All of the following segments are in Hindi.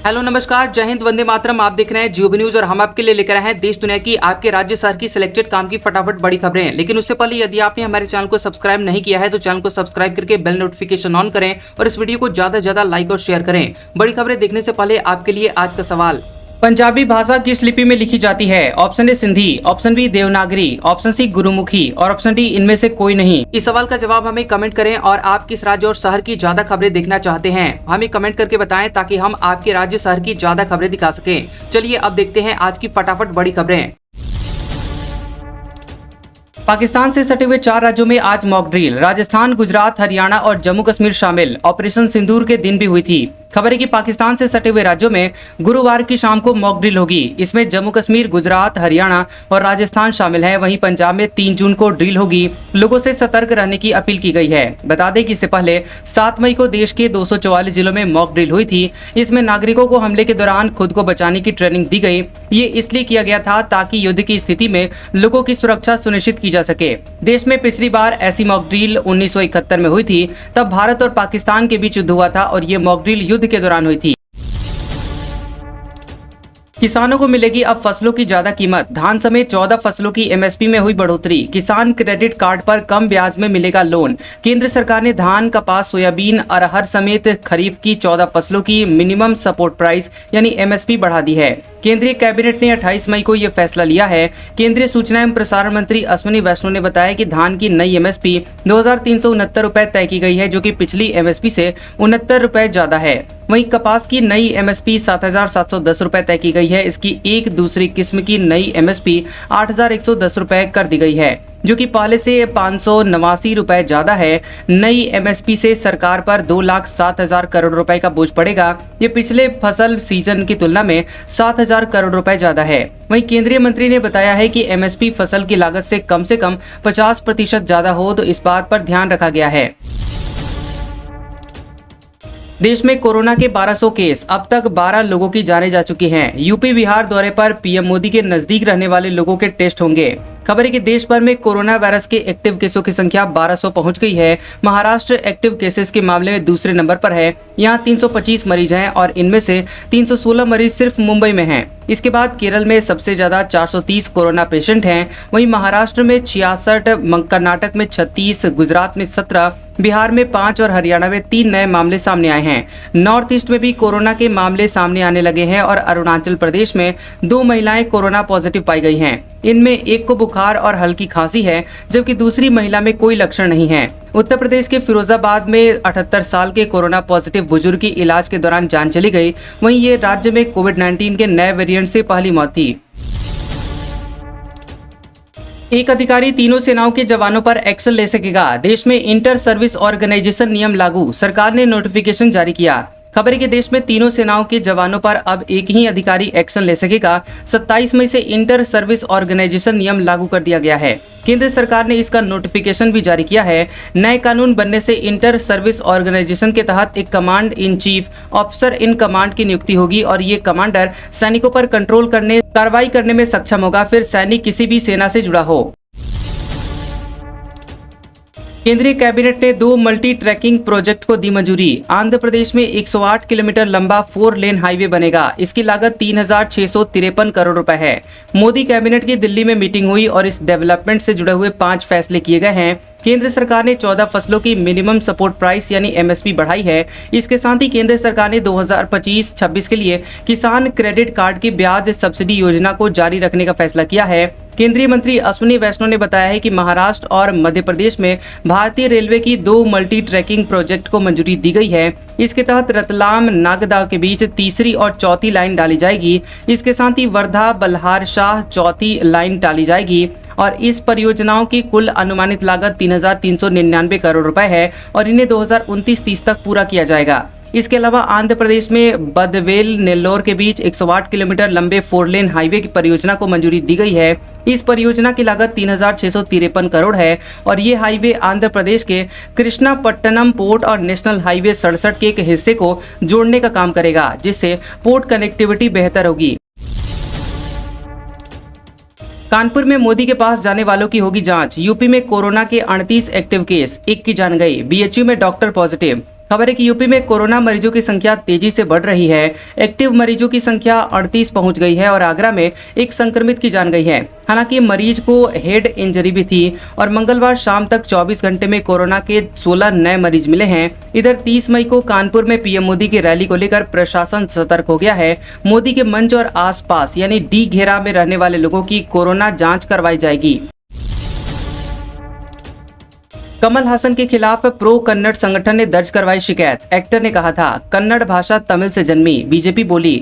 हेलो नमस्कार, जय हिंद, वंदे मातरम। आप देख रहे हैं जियो न्यूज और हम आपके लिए लेकर आए हैं देश दुनिया की आपके राज्य शहर की सिलेक्टेड काम की फटाफट बड़ी खबरें। लेकिन उससे पहले यदि आपने हमारे चैनल को सब्सक्राइब नहीं किया है तो चैनल को सब्सक्राइब करके बेल नोटिफिकेशन ऑन करें और इस वीडियो को ज्यादा से ज्यादा लाइक और शेयर करें। बड़ी खबरें देखने से पहले आपके लिए आज का सवाल, पंजाबी भाषा किस लिपि में लिखी जाती है? Option A Sindhi, option B Devanagari, option C Gurmukhi और ऑप्शन डी इनमें से कोई नहीं। इस सवाल का जवाब हमें कमेंट करें और आप किस राज्य और शहर की ज्यादा खबरें देखना चाहते हैं हमें कमेंट करके बताएं ताकि हम आपके राज्य शहर की ज्यादा खबरें दिखा सकें। चलिए अब देखते हैं आज की फटाफट बड़ी खबरें। पाकिस्तान से सटे हुए 4 राज्यों में आज मॉक ड्रिल, राजस्थान, गुजरात, हरियाणा और जम्मू कश्मीर शामिल। ऑपरेशन सिंदूर के दिन भी हुई थी। खबर है कि पाकिस्तान से सटे हुए राज्यों में गुरुवार की शाम को मॉक ड्रिल होगी। इसमें जम्मू कश्मीर, गुजरात, हरियाणा और राजस्थान शामिल है। वहीं पंजाब में 3 जून को ड्रिल होगी। लोगों से सतर्क रहने की अपील की गई है। बता दें कि इससे पहले 7 मई को देश के 244 जिलों में मॉक ड्रिल हुई थी। इसमें नागरिकों को हमले के दौरान खुद को बचाने की ट्रेनिंग दी गई। ये इसलिए किया गया था ताकि युद्ध की स्थिति में लोगों की सुरक्षा सुनिश्चित की जा सके। देश में पिछली बार ऐसी मॉक ड्रिल 1971 में हुई थी। तब भारत और पाकिस्तान के बीच युद्ध हुआ था और ये मॉक ड्रिल युद्ध के दौरान हुई थी। किसानों को मिलेगी अब फसलों की ज्यादा कीमत, धान समेत 14 फसलों की एमएसपी में हुई बढ़ोतरी। किसान क्रेडिट कार्ड पर कम ब्याज में मिलेगा लोन। केंद्र सरकार ने धान, कपास, सोयाबीन, अरहर समेत खरीफ की 14 फसलों की मिनिमम सपोर्ट प्राइस यानी एमएसपी बढ़ा दी है। केंद्रीय कैबिनेट ने 28 मई को यह फैसला लिया है। केंद्रीय सूचना एवं प्रसारण मंत्री अश्विनी वैष्णव ने बताया कि धान की नई एमएसपी 2369 रुपए तय की गई है, जो कि पिछली एमएसपी से 69 रुपए ज्यादा है। वहीं कपास की नई एमएसपी 7710 रुपए तय की गई है। इसकी एक दूसरी किस्म की नई एमएसपी 8110 रुपए कर दी गई है, जो कि पहले से 589 रुपए ज्यादा है। नई एमएसपी से सरकार पर 2,07,000 करोड़ रुपए का बोझ पड़ेगा। ये पिछले फसल सीजन की तुलना में 7,000 करोड़ रुपए ज्यादा है। वहीं केंद्रीय मंत्री ने बताया है कि एमएसपी फसल की लागत से कम 50% ज्यादा हो, तो इस बात पर ध्यान रखा गया है। देश में कोरोना के 1200 केस, अब तक 12 लोगों की जानें जा चुकी हैं। यूपी बिहार दौरे पर पीएम मोदी के नजदीक रहने वाले लोगों के टेस्ट होंगे। खबर है कि देश भर में कोरोना वायरस के एक्टिव केसों की संख्या 1200 पहुंच गई है। महाराष्ट्र एक्टिव केसेस के मामले में दूसरे नंबर पर है। यहां 325 मरीज हैं और इनमें से 316 मरीज सिर्फ मुंबई में हैं। इसके बाद केरल में सबसे ज्यादा 430 कोरोना पेशेंट हैं। वहीं महाराष्ट्र में 66, कर्नाटक में 36, गुजरात में 17, बिहार में 5 और हरियाणा में 3 नए मामले सामने आए हैं। नॉर्थ ईस्ट में भी कोरोना के मामले सामने आने लगे हैं और अरुणाचल प्रदेश में 2 महिलाएं कोरोना पॉजिटिव पाई गई हैं। इनमें एक को बुखार और हल्की खांसी है, जबकि दूसरी महिला में कोई लक्षण नहीं है। उत्तर प्रदेश के फिरोजाबाद में 78 साल के कोरोना पॉजिटिव बुजुर्ग की इलाज के दौरान जान चली गई। वहीं ये राज्य में कोविड-19 के नए वेरिएंट से पहली मौत थी। एक अधिकारी तीनों सेनाओं के जवानों पर एक्शन ले सकेगा। देश में इंटर सर्विस ऑर्गेनाइजेशन नियम लागू, सरकार ने नोटिफिकेशन जारी किया। खबर है कि देश में तीनों सेनाओं के जवानों पर अब एक ही अधिकारी एक्शन ले सकेगा। 27 मई से इंटर सर्विस ऑर्गेनाइजेशन नियम लागू कर दिया गया है। केंद्र सरकार ने इसका नोटिफिकेशन भी जारी किया है। नए कानून बनने से इंटर सर्विस ऑर्गेनाइजेशन के तहत एक command in chief officer in command की नियुक्ति होगी और ये कमांडर सैनिकों पर कंट्रोल करने, कार्रवाई करने में सक्षम होगा, फिर सैनिक किसी भी सेना से जुड़ा हो। केंद्रीय कैबिनेट ने 2 मल्टी ट्रैकिंग प्रोजेक्ट को दी मंजूरी। आंध्र प्रदेश में 108 किलोमीटर लंबा 4 लेन हाईवे बनेगा। इसकी लागत 3,653 करोड़ रुपए है। मोदी कैबिनेट की दिल्ली में मीटिंग हुई और इस डेवलपमेंट से जुड़े हुए 5 फैसले किए गए हैं। केंद्र सरकार ने 14 फसलों की मिनिमम सपोर्ट प्राइस यानी एमएसपी बढ़ाई है। इसके साथ ही केंद्र सरकार ने 2025-26 के लिए किसान क्रेडिट कार्ड की ब्याज सब्सिडी योजना को जारी रखने का फैसला किया है। केंद्रीय मंत्री अश्विनी वैष्णव ने बताया है कि महाराष्ट्र और मध्य प्रदेश में भारतीय रेलवे की 2 मल्टी ट्रैकिंग प्रोजेक्ट को मंजूरी दी गई है। इसके तहत रतलाम नागदा के बीच तीसरी और चौथी लाइन डाली जाएगी। इसके साथ ही वर्धा बल्हार शाह चौथी लाइन डाली जाएगी और इस परियोजनाओं की कुल अनुमानित लागत 3,399 करोड़ रुपए है और इन्हें 2029-30 तक पूरा किया जाएगा। इसके अलावा आंध्र प्रदेश में बदवेल नेल्लोर के बीच 108 किलोमीटर लंबे 4 लेन हाईवे की परियोजना को मंजूरी दी गई है। इस परियोजना की लागत 3,653 करोड़ है और ये हाईवे आंध्र प्रदेश के कृष्णापट्टनम पोर्ट और नेशनल हाईवे 67 के एक हिस्से को जोड़ने का काम करेगा, जिससे पोर्ट कनेक्टिविटी बेहतर होगी। कानपुर में मोदी के पास जाने वालों की होगी जांच। यूपी में कोरोना के 38 एक्टिव केस, 1 की जान गई। बीएचयू में डॉक्टर पॉजिटिव। खबर है कि यूपी में कोरोना मरीजों की संख्या तेजी से बढ़ रही है। एक्टिव मरीजों की संख्या 38 पहुंच गई है और आगरा में एक संक्रमित की जान गई है। हालांकि मरीज को हेड इंजरी भी थी और मंगलवार शाम तक 24 घंटे में कोरोना के 16 नए मरीज मिले हैं। इधर 30 मई को कानपुर में पीएम मोदी की रैली को लेकर प्रशासन सतर्क हो गया है। मोदी के मंच और आसपास यानी डी घेरा में रहने वाले लोगों की कोरोना जाँच करवाई जाएगी। कमल हासन के खिलाफ प्रो कन्नड़ संगठन ने दर्ज करवाई शिकायत। एक्टर ने कहा था, कन्नड़ भाषा तमिल से जन्मी, बीजेपी बोली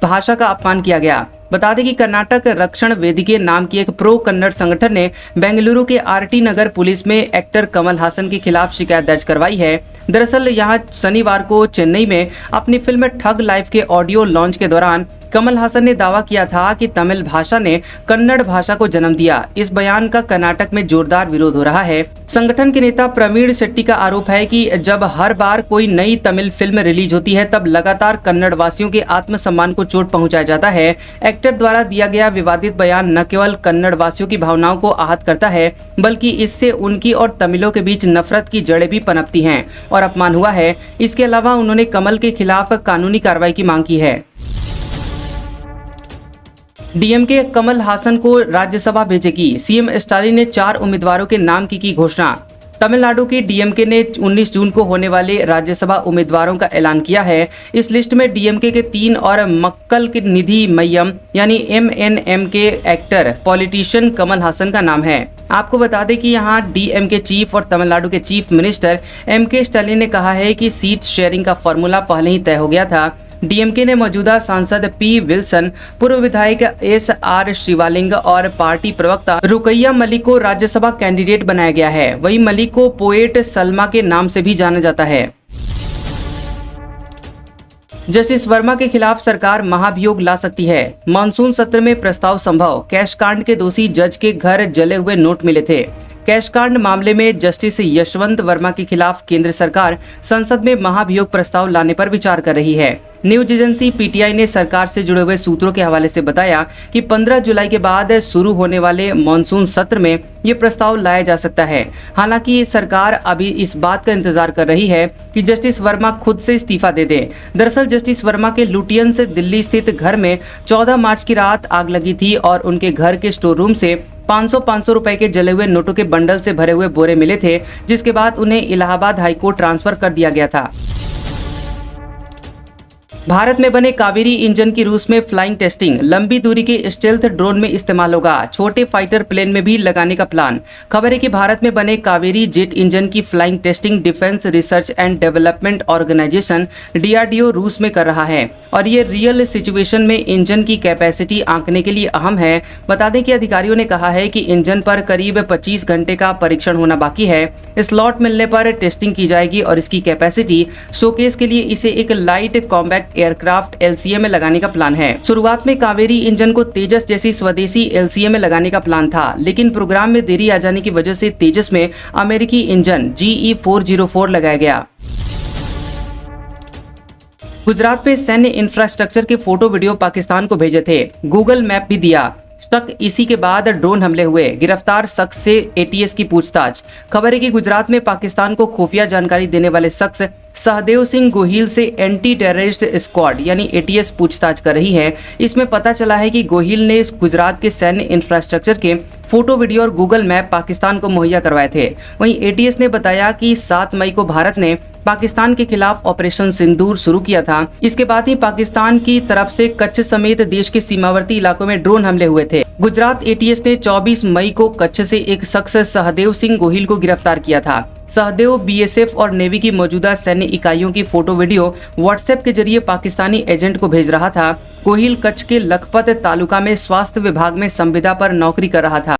भाषा का अपमान किया गया। बता दें कि कर्नाटक रक्षण वेदिके नाम की एक प्रो कन्नड़ संगठन ने बेंगलुरु के आरटी नगर पुलिस में एक्टर कमल हासन के खिलाफ शिकायत दर्ज करवाई है। दरअसल यहां शनिवार को चेन्नई में अपनी फिल्म ठग लाइफ के ऑडियो लॉन्च के दौरान कमल हासन ने दावा किया था कि तमिल भाषा ने कन्नड़ भाषा को जन्म दिया। इस बयान का कर्नाटक में जोरदार विरोध हो रहा है। संगठन के नेता प्रवीण शेट्टी का आरोप है कि जब हर बार कोई नई तमिल फिल्म रिलीज होती है तब लगातार कन्नड़ वासियों के आत्मसम्मान को चोट पहुंचाया जाता है। एक्टर द्वारा दिया गया विवादित बयान न केवल कन्नड़ वासियों की भावनाओं को आहत करता है बल्कि इससे उनकी और तमिलों के बीच नफरत की जड़ें भी पनपती हैं और अपमान हुआ है। इसके अलावा उन्होंने कमल के खिलाफ कानूनी कार्रवाई की मांग की है। डीएमके कमल हासन को राज्यसभा भेजेगी। सीएम स्टालिन ने 4 उम्मीदवारों के नाम की घोषणा। तमिलनाडु की डीएमके ने 19 जून को होने वाले राज्यसभा उम्मीदवारों का ऐलान किया है। इस लिस्ट में डीएमके के 3 और मक्कल के निधि मय्यम यानी एमएनएम के एक्टर पॉलिटिशियन कमल हासन का नाम है। आपको बता दें कि यहाँ डीएमके चीफ और तमिलनाडु के चीफ मिनिस्टर एमके स्टालिन ने कहा है कि सीट शेयरिंग का फॉर्मूला पहले ही तय हो गया था। डीएमके ने मौजूदा सांसद पी विल्सन, पूर्व विधायक एस.आर. शिवालिंग और पार्टी प्रवक्ता रुकैया मलिक को राज्यसभा कैंडिडेट बनाया गया है। वहीं मलिक को पोएट सलमा के नाम से भी जाना जाता है। जस्टिस वर्मा के खिलाफ सरकार महाभियोग ला सकती है। मानसून सत्र में प्रस्ताव संभव। कैश कांड के दोषी जज के घर जले हुए नोट मिले थे। कैश कांड मामले में जस्टिस यशवंत वर्मा के खिलाफ केंद्र सरकार संसद में महाभियोग प्रस्ताव लाने पर विचार कर रही है। न्यूज एजेंसी पीटीआई ने सरकार से जुड़े हुए सूत्रों के हवाले से बताया कि 15 जुलाई के बाद शुरू होने वाले मॉनसून सत्र में ये प्रस्ताव लाया जा सकता है। हालांकि सरकार अभी इस बात का इंतजार कर रही है कि जस्टिस वर्मा खुद से इस्तीफा दे दें। दरअसल जस्टिस वर्मा के लुटियन से दिल्ली स्थित घर में 14 मार्च की रात आग लगी थी और उनके घर के स्टोर रूम से 500 रुपए के जले हुए नोटों के बंडल से भरे हुए बोरे मिले थे, जिसके बाद उन्हें इलाहाबाद हाईकोर्ट ट्रांसफर कर दिया गया था। भारत में बने कावेरी इंजन की रूस में फ्लाइंग टेस्टिंग। लंबी दूरी के स्टेल्थ ड्रोन में इस्तेमाल होगा। छोटे फाइटर प्लेन में भी लगाने का प्लान। खबर है कि भारत में बने कावेरी जेट इंजन की flying testing defence research and development organisation DRDO रूस में कर रहा है और ये रियल सिचुएशन में इंजन की कैपेसिटी आंकने के लिए अहम है। बता दें कि अधिकारियों ने कहा है कि इंजन पर करीब 25 घंटे का परीक्षण होना बाकी है। स्लॉट मिलने पर टेस्टिंग की जाएगी और इसकी कैपेसिटी शोकेस के लिए इसे एक लाइट कॉम्पैक्ट एयरक्राफ्ट LCA में लगाने का प्लान है। शुरुआत में कावेरी इंजन को तेजस जैसी स्वदेशी LCA में लगाने का प्लान था, लेकिन प्रोग्राम में देरी आ जाने की वजह से तेजस में अमेरिकी इंजन GE404 लगाया गया। गुजरात में सैन्य इंफ्रास्ट्रक्चर के फोटो वीडियो पाकिस्तान को भेजे थे। गूगल मैप भी दिया। शक इसी के बाद ड्रोन हमले हुए। गिरफ्तार शख्स से ATS की पूछताछ। खबर है कि गुजरात में पाकिस्तान को खुफिया जानकारी देने वाले शख्स सहदेव सिंह गोहिल से एंटी टेररिस्ट स्क्वाड यानी ATS पूछताछ कर रही है। इसमें पता चला है कि गोहिल ने गुजरात के सैन्य इंफ्रास्ट्रक्चर के फोटो वीडियो और गूगल मैप पाकिस्तान को मुहैया करवाए थे। वहीं ATS ने बताया कि 7 मई को भारत ने पाकिस्तान के खिलाफ ऑपरेशन सिंदूर शुरू किया था। इसके बाद ही पाकिस्तान की तरफ से कच्छ समेत देश के सीमावर्ती इलाकों में ड्रोन हमले हुए थे। गुजरात ATS ने 24 मई को कच्छ से एक शख्स सहदेव सिंह गोहिल को गिरफ्तार किया था। सहदेव BSF और नेवी की मौजूदा सैन्य इकाइयों की फोटो वीडियो WhatsApp के जरिए पाकिस्तानी एजेंट को भेज रहा था। गोहिल कच्छ के लखपत तालुका में स्वास्थ्य विभाग में संविदा पर नौकरी कर रहा था।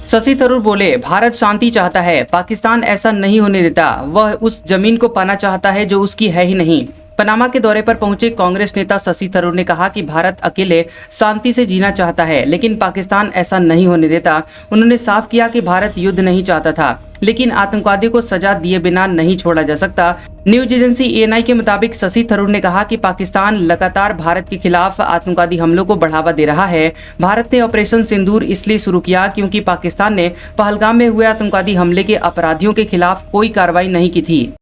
शशि थरूर बोले, भारत शांति चाहता है, पाकिस्तान ऐसा नहीं होने देता। वह उस जमीन को पाना चाहता है जो उसकी है ही नहीं। पनामा के दौरे पर पहुंचे कांग्रेस नेता शशि थरूर ने कहा कि भारत अकेले शांति से जीना चाहता है, लेकिन पाकिस्तान ऐसा नहीं होने देता। उन्होंने साफ किया कि भारत युद्ध नहीं चाहता था, लेकिन आतंकवादियों को सजा दिए बिना नहीं छोड़ा जा सकता। न्यूज एजेंसी ANI के मुताबिक शशि थरूर ने कहा कि पाकिस्तान लगातार भारत के खिलाफ आतंकवादी हमलों को बढ़ावा दे रहा है। भारत ने ऑपरेशन सिंदूर इसलिए शुरू किया क्योंकि पाकिस्तान ने पहलगाम में हुए आतंकवादी हमले के अपराधियों के खिलाफ कोई कार्रवाई नहीं की थी।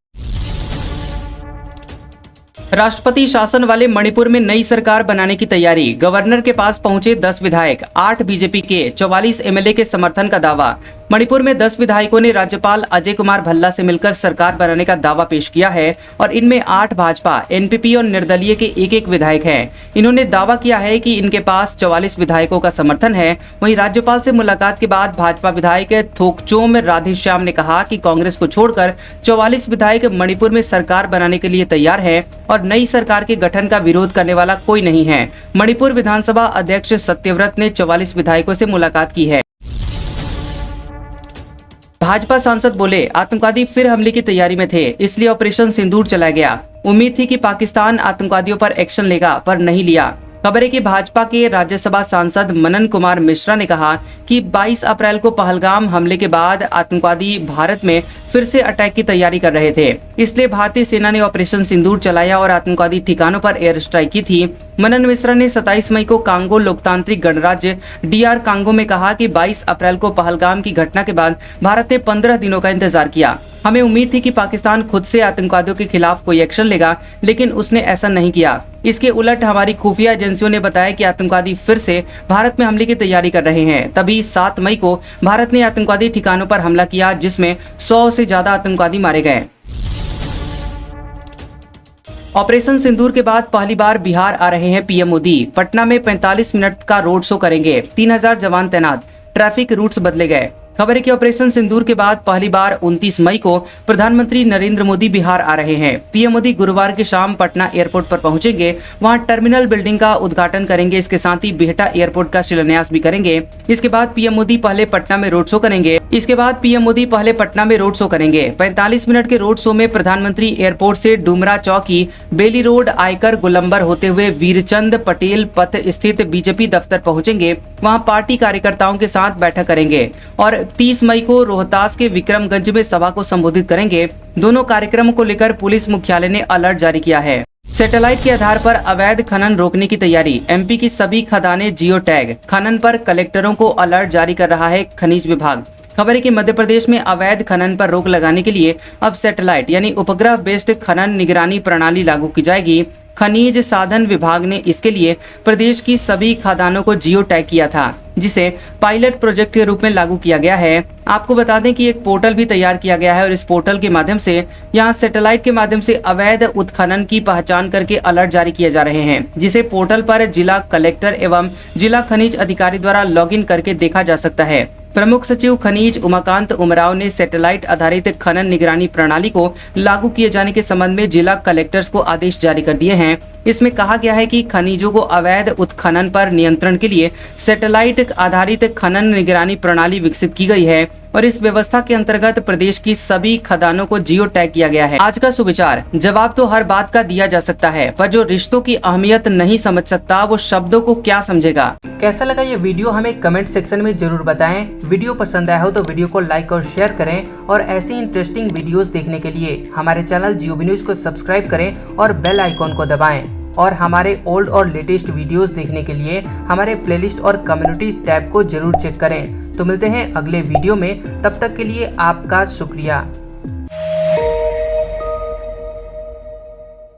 राष्ट्रपति शासन वाले मणिपुर में नई सरकार बनाने की तैयारी। गवर्नर के पास पहुंचे 10 विधायक, 8 बीजेपी के, 44 MLA के समर्थन का दावा। मणिपुर में 10 विधायकों ने राज्यपाल अजय कुमार भल्ला से मिलकर सरकार बनाने का दावा पेश किया है और इनमें 8 भाजपा, NPP और निर्दलीय के एक विधायक हैं। इन्होंने दावा किया है कि इनके पास 44 विधायकों का समर्थन है। वहीं राज्यपाल से मुलाकात के बाद भाजपा विधायक थोकचोम राधेश्याम ने कहा कि कांग्रेस को छोड़कर 44 विधायक मणिपुर में सरकार बनाने के लिए तैयार है और नई सरकार के गठन का विरोध करने वाला कोई नहीं है। मणिपुर विधानसभा अध्यक्ष सत्यव्रत ने 44 विधायकों से मुलाकात की है। भाजपा सांसद बोले, आतंकवादी फिर हमले की तैयारी में थे, इसलिए ऑपरेशन सिंदूर चलाया गया। उम्मीद थी कि पाकिस्तान आतंकवादियों पर एक्शन लेगा, पर नहीं लिया। खबर है कि भाजपा के राज्यसभा सांसद मनन कुमार मिश्रा ने कहा कि 22 अप्रैल को पहलगाम हमले के बाद आतंकवादी भारत में फिर से अटैक की तैयारी कर रहे थे, इसलिए भारतीय सेना ने ऑपरेशन सिंदूर चलाया और आतंकवादी ठिकानों पर एयर स्ट्राइक की थी। मनन मिश्रा ने 27 मई को कांगो लोकतांत्रिक गणराज्य DR कांगो में कहा कि 22 अप्रैल को पहलगाम की घटना के बाद भारत ने 15 दिनों का इंतजार किया। हमें उम्मीद थी कि पाकिस्तान खुद से आतंकवादियों के खिलाफ कोई एक्शन लेगा, लेकिन उसने ऐसा नहीं किया। इसके उलट हमारी खुफिया एजेंसियों ने बताया कि आतंकवादी फिर से भारत में हमले की तैयारी कर रहे हैं। तभी 7 मई को भारत ने आतंकवादी ठिकानों पर हमला किया, जिसमें 100 से ज्यादा आतंकवादी मारे गए। ऑपरेशन सिंदूर के बाद पहली बार बिहार आ रहे हैं PM मोदी। पटना में 45 मिनट का रोड शो करेंगे। 3000 जवान तैनात, ट्रैफिक रूट्स बदले गए। खबर है कि ऑपरेशन सिंदूर के बाद पहली बार 29 मई को प्रधानमंत्री नरेंद्र मोदी बिहार आ रहे हैं। PM मोदी गुरुवार की शाम पटना एयरपोर्ट पर पहुंचेंगे, वहां टर्मिनल बिल्डिंग का उद्घाटन करेंगे। इसके साथ ही बिहटा एयरपोर्ट का शिलान्यास भी करेंगे। इसके बाद PM मोदी पहले पटना में रोड शो करेंगे। 45 मिनट के रोड शो में प्रधानमंत्री एयरपोर्ट से डुमरा चौकी, बेली रोड, आयकर, गोलंबर होते हुए वीरचंद पटेल पथ स्थित बीजेपी दफ्तर पहुंचेंगे। वहां पार्टी कार्यकर्ताओं के साथ बैठक करेंगे और 30 मई को रोहतास के विक्रमगंज में सभा को संबोधित करेंगे। दोनों कार्यक्रमों को लेकर पुलिस मुख्यालय ने अलर्ट जारी किया है। सैटेलाइट के आधार पर अवैध खनन रोकने की तैयारी। MP की सभी खदानें जियो टैग। खनन पर कलेक्टरों को अलर्ट जारी कर रहा है खनिज विभाग। खबर है कि मध्य प्रदेश में अवैध खनन पर रोक लगाने के लिए अब सैटेलाइट यानी उपग्रह बेस्ड खनन निगरानी प्रणाली लागू की जाएगी। खनिज साधन विभाग ने इसके लिए प्रदेश की सभी खदानों को जियो टैग किया था, जिसे पायलट प्रोजेक्ट के रूप में लागू किया गया है। आपको बता दें कि एक पोर्टल भी तैयार किया गया है और इस पोर्टल के माध्यम से यहां सैटेलाइट के माध्यम से अवैध उत्खनन की पहचान करके अलर्ट जारी किए जा रहे हैं, जिसे पोर्टल पर जिला कलेक्टर एवं जिला खनिज अधिकारी द्वारा लॉगिन करके देखा जा सकता है। प्रमुख सचिव खनिज उमाकांत उमराव ने सैटेलाइट आधारित खनन निगरानी प्रणाली को लागू किए जाने के संबंध में जिला कलेक्टर्स को आदेश जारी कर दिए हैं। इसमें कहा गया है कि खनिजों को अवैध उत्खनन पर नियंत्रण के लिए सैटेलाइट आधारित खनन निगरानी प्रणाली विकसित की गई है और इस व्यवस्था के अंतर्गत प्रदेश की सभी खदानों को जियो टैग किया गया है। आज का सुविचार, जवाब तो हर बात का दिया जा सकता है, पर जो रिश्तों की अहमियत नहीं समझ सकता वो शब्दों को क्या समझेगा। कैसा लगा ये वीडियो हमें कमेंट सेक्शन में जरूर बताएं। वीडियो पसंद आया हो तो वीडियो को लाइक और शेयर करें और ऐसी इंटरेस्टिंग वीडियोस देखने के लिए हमारे चैनल GOB न्यूज को सब्सक्राइब करें और बेल आइकॉन को दबाएं। और हमारे ओल्ड और लेटेस्ट वीडियोस देखने के लिए हमारे प्लेलिस्ट और कम्युनिटी टैब को जरूर चेक करें। तो मिलते हैं अगले वीडियो में, तब तक के लिए आपका शुक्रिया।